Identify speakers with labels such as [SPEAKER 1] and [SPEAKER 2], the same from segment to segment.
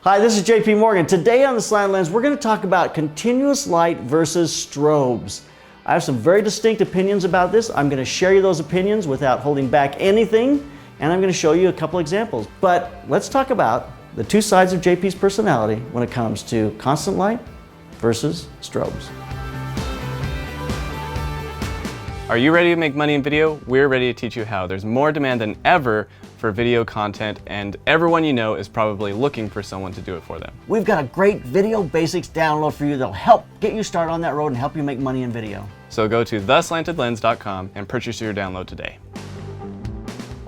[SPEAKER 1] Hi, this is JP Morgan. Today on the Slanted Lens, we're going to talk about continuous light versus strobes. I have some very distinct opinions about this. I'm going to share you those opinions without holding back anything, and I'm going to show you a couple examples. But let's talk about the two sides of JP's personality when it comes to constant light versus strobes.
[SPEAKER 2] Are you ready to make money in video? We're ready to teach you how. There's more demand than ever for video content, and everyone you know is probably looking for someone to do it for them.
[SPEAKER 1] We've got a great video basics download for you that'll help get you started on that road and help you make money in video.
[SPEAKER 2] So go to theslantedlens.com and purchase your download today.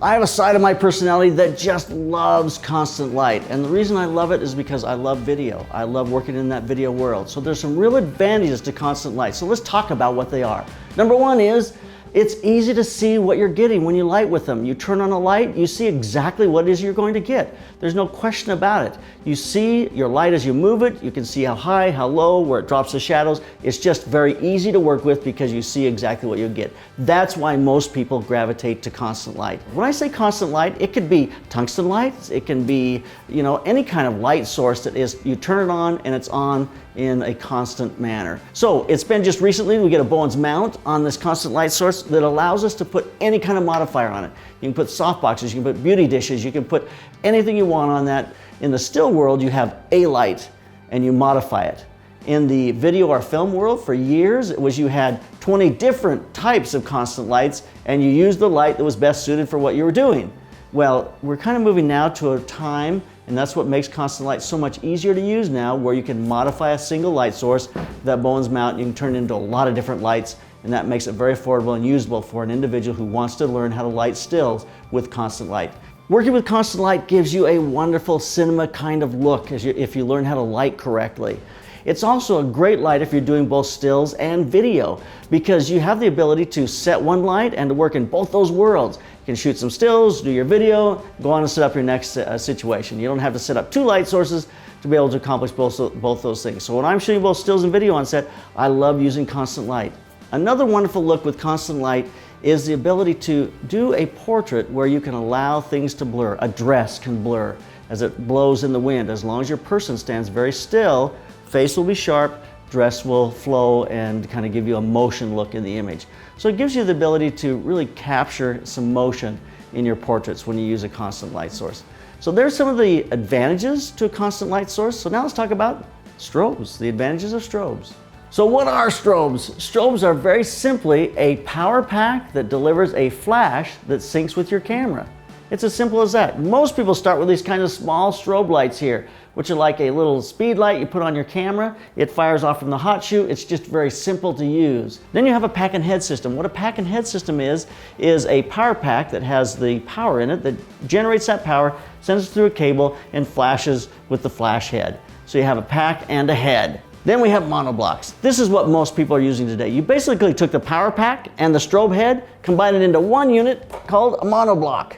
[SPEAKER 1] I have a side of my personality that just loves constant light, and the reason I love it is because I love video. I love working in that video world. So there's some real advantages to constant light. So let's talk about what they are. Number one is it's easy to see what you're getting when you light with them. You turn on a light, you see exactly what it is you're going to get. There's no question about it. You see your light as you move it. You can see how high, how low, where it drops the shadows. It's just very easy to work with because you see exactly what you get. That's why most people gravitate to constant light. When I say constant light, it could be tungsten lights. It can be, any kind of light source that is, you turn it on and it's on in a constant manner. So it's been just recently, we get a Bowens mount on this constant light source that allows us to put any kind of modifier on it. You can put soft boxes, you can put beauty dishes, you can put anything you want on that. In the still world, you have a light and you modify it. In the video or film world, for years, it was you had 20 different types of constant lights and you used the light that was best suited for what you were doing. Well, we're kind of moving now to a time, and that's what makes constant light so much easier to use now, where you can modify a single light source, that Bowens mount, you can turn it into a lot of different lights, and that makes it very affordable and usable for an individual who wants to learn how to light stills with constant light. Working with constant light gives you a wonderful cinema kind of look if you learn how to light correctly. It's also a great light if you're doing both stills and video, because you have the ability to set one light and to work in both those worlds. You can shoot some stills, do your video, go on and set up your next situation. You don't have to set up two light sources to be able to accomplish both those things. So when I'm shooting both stills and video on set, I love using constant light. Another wonderful look with constant light is the ability to do a portrait where you can allow things to blur. A dress can blur as it blows in the wind. As long as your person stands very still, face will be sharp, dress will flow and kind of give you a motion look in the image. So it gives you the ability to really capture some motion in your portraits when you use a constant light source. So there's some of the advantages to a constant light source. So now let's talk about strobes, the advantages of strobes. So what are strobes? Strobes are very simply a power pack that delivers a flash that syncs with your camera. It's as simple as that. Most people start with these kind of small strobe lights here, which are like a little speed light you put on your camera. It fires off from the hot shoe. It's just very simple to use. Then you have a pack and head system. What a pack and head system is a power pack that has the power in it that generates that power, sends it through a cable, and flashes with the flash head. So you have a pack and a head. Then we have monoblocks. This is what most people are using today. You basically took the power pack and the strobe head, combined it into one unit called a monoblock.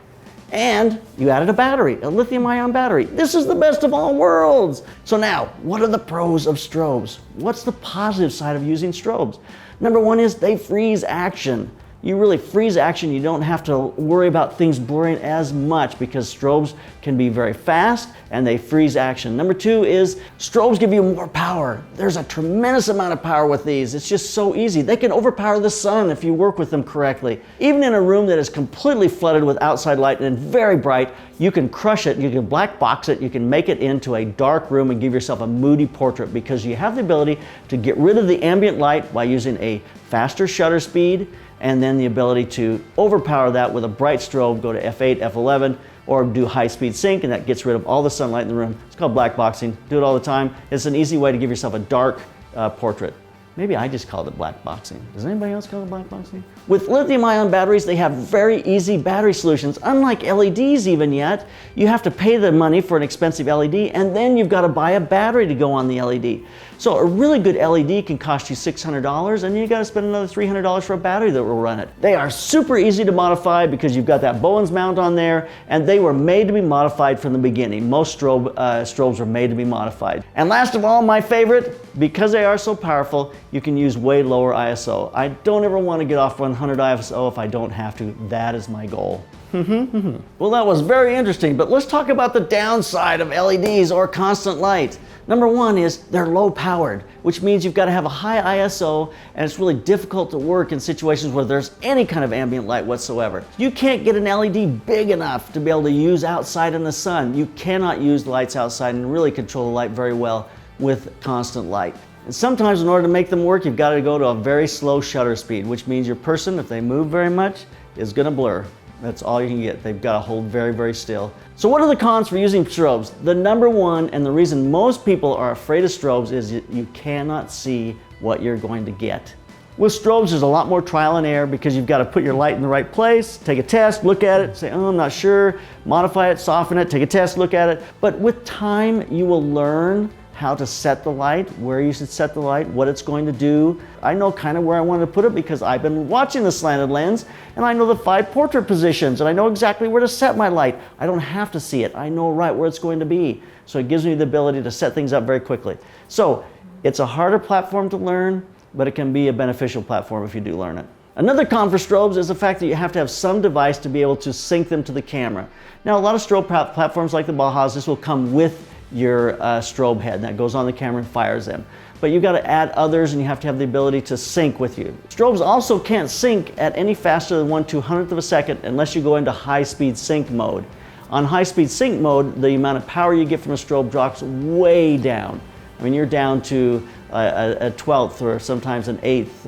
[SPEAKER 1] And you added a battery, a lithium-ion battery. This is the best of all worlds. So now, what are the pros of strobes? What's the positive side of using strobes? Number one is they freeze action. You really freeze action. You don't have to worry about things blurring as much because strobes can be very fast and they freeze action. Number two is strobes give you more power. There's a tremendous amount of power with these. It's just so easy. They can overpower the sun if you work with them correctly. Even in a room that is completely flooded with outside light and very bright, you can crush it, you can black box it, you can make it into a dark room and give yourself a moody portrait because you have the ability to get rid of the ambient light by using a faster shutter speed, and then the ability to overpower that with a bright strobe, go to f8, f11, or do high-speed sync, and that gets rid of all the sunlight in the room. It's called black boxing. Do it all the time. It's an easy way to give yourself a dark portrait. Maybe I just called it black boxing. Does anybody else call it black boxing? With lithium-ion batteries, they have very easy battery solutions. Unlike LEDs even yet, you have to pay the money for an expensive LED, and then you've got to buy a battery to go on the LED. So a really good LED can cost you $600, and you got to spend another $300 for a battery that will run it. They are super easy to modify because you've got that Bowens mount on there, and they were made to be modified from the beginning. Most strobes were made to be modified. And last of all, my favorite, because they are so powerful, you can use way lower ISO. I don't ever want to get off 100 ISO if I don't have to. That is my goal. Well, that was very interesting, but let's talk about the downside of LEDs or constant light. Number one is they're low powered, which means you've got to have a high ISO, and it's really difficult to work in situations where there's any kind of ambient light whatsoever. You can't get an LED big enough to be able to use outside in the sun. You cannot use lights outside and really control the light very well with constant light. And sometimes in order to make them work, you've got to go to a very slow shutter speed, which means your person, if they move very much, is going to blur. That's all you can get. They've got to hold very, very still. So what are the cons for using strobes? The number one, and the reason most people are afraid of strobes, is you cannot see what you're going to get. With strobes, there's a lot more trial and error because you've got to put your light in the right place, take a test, look at it, say, oh, I'm not sure, modify it, soften it, take a test, look at it. But with time, you will learn how to set the light, where you should set the light, what it's going to do. I know kind of where I wanted to put it because I've been watching the slanted lens, and I know the 5 portrait positions, and I know exactly where to set my light. I don't have to see it. I know right where it's going to be. So it gives me the ability to set things up very quickly. So it's a harder platform to learn, but it can be a beneficial platform if you do learn it. Another con for strobes is the fact that you have to have some device to be able to sync them to the camera. Now, a lot of strobe platforms like the Bajas, this will come with your strobe head that goes on the camera and fires them. But you've got to add others, and you have to have the ability to sync with you. Strobes also can't sync at any faster than 1/200th of a second unless you go into high-speed sync mode. On high-speed sync mode, the amount of power you get from a strobe drops way down. I mean, you're down to a 12th or sometimes an 8th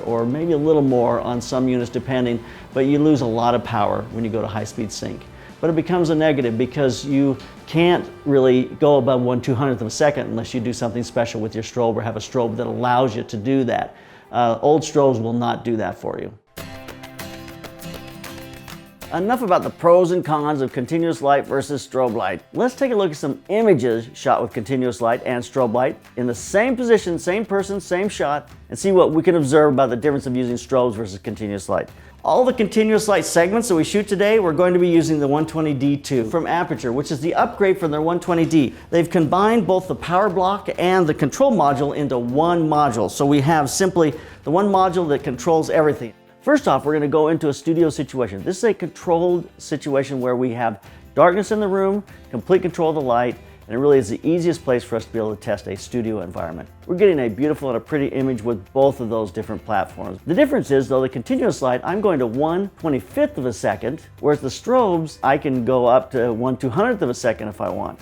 [SPEAKER 1] or maybe a little more on some units depending, but you lose a lot of power when you go to high-speed sync. But it becomes a negative because you can't really go above 1/200th of a second unless you do something special with your strobe or have a strobe that allows you to do that. Old strobes will not do that for you. Enough about the pros and cons of continuous light versus strobe light. Let's take a look at some images shot with continuous light and strobe light in the same position, same person, same shot, and see what we can observe about the difference of using strobes versus continuous light. All the continuous light segments that we shoot today, we're going to be using the 120D2 from Aputure, which is the upgrade from their 120D. They've combined both the power block and the control module into one module. So we have simply the one module that controls everything. First off, we're going to go into a studio situation. This is a controlled situation where we have darkness in the room, complete control of the light, and it really is the easiest place for us to be able to test a studio environment. We're getting a beautiful and a pretty image with both of those different platforms. The difference is, though, the continuous light, I'm going to 1/25th of a second, whereas the strobes, I can go up to 1/200th of a second if I want.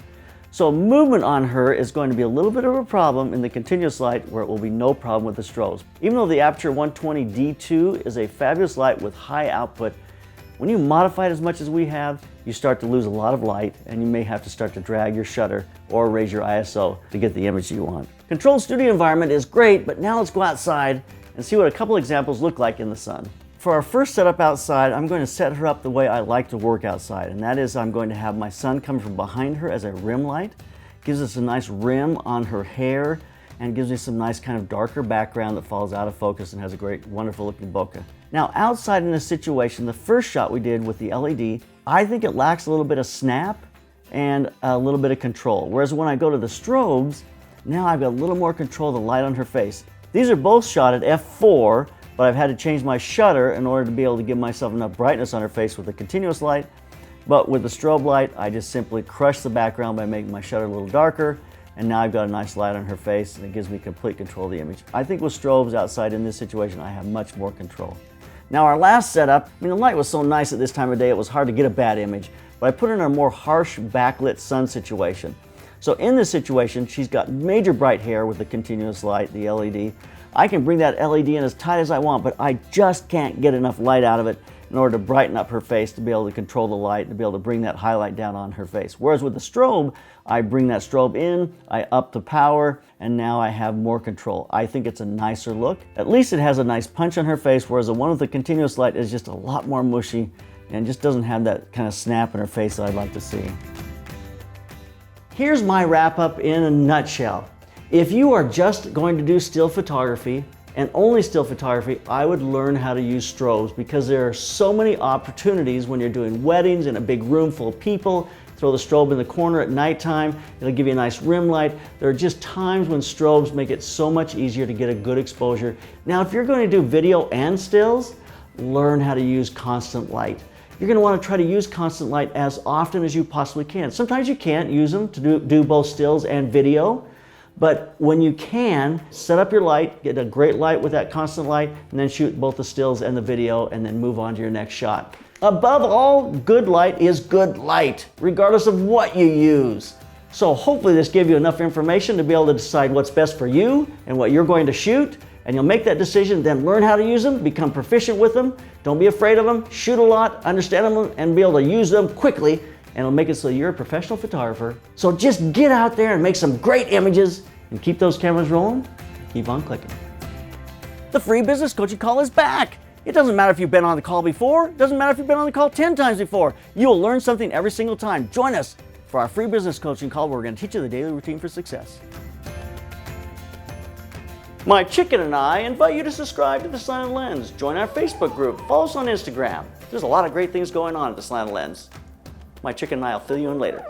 [SPEAKER 1] So movement on her is going to be a little bit of a problem in the continuous light, where it will be no problem with the strobes. Even though the Aputure 120D2 is a fabulous light with high output, when you modify it as much as we have, you start to lose a lot of light, and you may have to start to drag your shutter or raise your ISO to get the image you want. Controlled studio environment is great, but now let's go outside and see what a couple examples look like in the sun. For our first setup outside, I'm going to set her up the way I like to work outside, and that is I'm going to have my sun come from behind her as a rim light. Gives us a nice rim on her hair and gives me some nice kind of darker background that falls out of focus and has a great, wonderful looking bokeh. Now outside in this situation, the first shot we did with the LED, I think it lacks a little bit of snap and a little bit of control. Whereas when I go to the strobes, now I've got a little more control of the light on her face. These are both shot at f4, but I've had to change my shutter in order to be able to give myself enough brightness on her face with the continuous light. But with the strobe light, I just simply crush the background by making my shutter a little darker, and now I've got a nice light on her face, and it gives me complete control of the image. I think with strobes outside in this situation, I have much more control. Now our last setup, I mean, the light was so nice at this time of day, it was hard to get a bad image, but I put her in a more harsh backlit sun situation. So in this situation, she's got major bright hair with the continuous light, the LED. I can bring that LED in as tight as I want, but I just can't get enough light out of it in order to brighten up her face, to be able to control the light, to be able to bring that highlight down on her face. Whereas with the strobe, I bring that strobe in, I up the power, and now I have more control. I think it's a nicer look. At least it has a nice punch on her face, whereas the one with the continuous light is just a lot more mushy and just doesn't have that kind of snap in her face that I'd like to see. Here's my wrap up in a nutshell. If you are just going to do still photography, and only still photography, I would learn how to use strobes, because there are so many opportunities when you're doing weddings in a big room full of people. Throw the strobe in the corner at nighttime, it'll give you a nice rim light. There are just times when strobes make it so much easier to get a good exposure. Now, if you're going to do video and stills, learn how to use constant light. you're going to want to try to use constant light as often as you possibly can. Sometimes you can't use them to do both stills and video, but when you can, set up your light, get a great light with that constant light, and then shoot both the stills and the video, and then move on to your next shot. Above all, good light is good light, regardless of what you use. So hopefully this gave you enough information to be able to decide what's best for you and what you're going to shoot, and you'll make that decision, then learn how to use them, become proficient with them, don't be afraid of them, shoot a lot, understand them, and be able to use them quickly, and it'll make it so you're a professional photographer. So just get out there and make some great images and keep those cameras rolling, keep on clicking. The free business coaching call is back. It doesn't matter if you've been on the call before, it doesn't matter if you've been on the call 10 times before. You will learn something every single time. Join us for our free business coaching call where we're going to teach you the daily routine for success. My chicken and I invite you to subscribe to The Slanted Lens. Join our Facebook group. Follow us on Instagram. There's a lot of great things going on at The Slanted Lens. My chicken and I will fill you in later.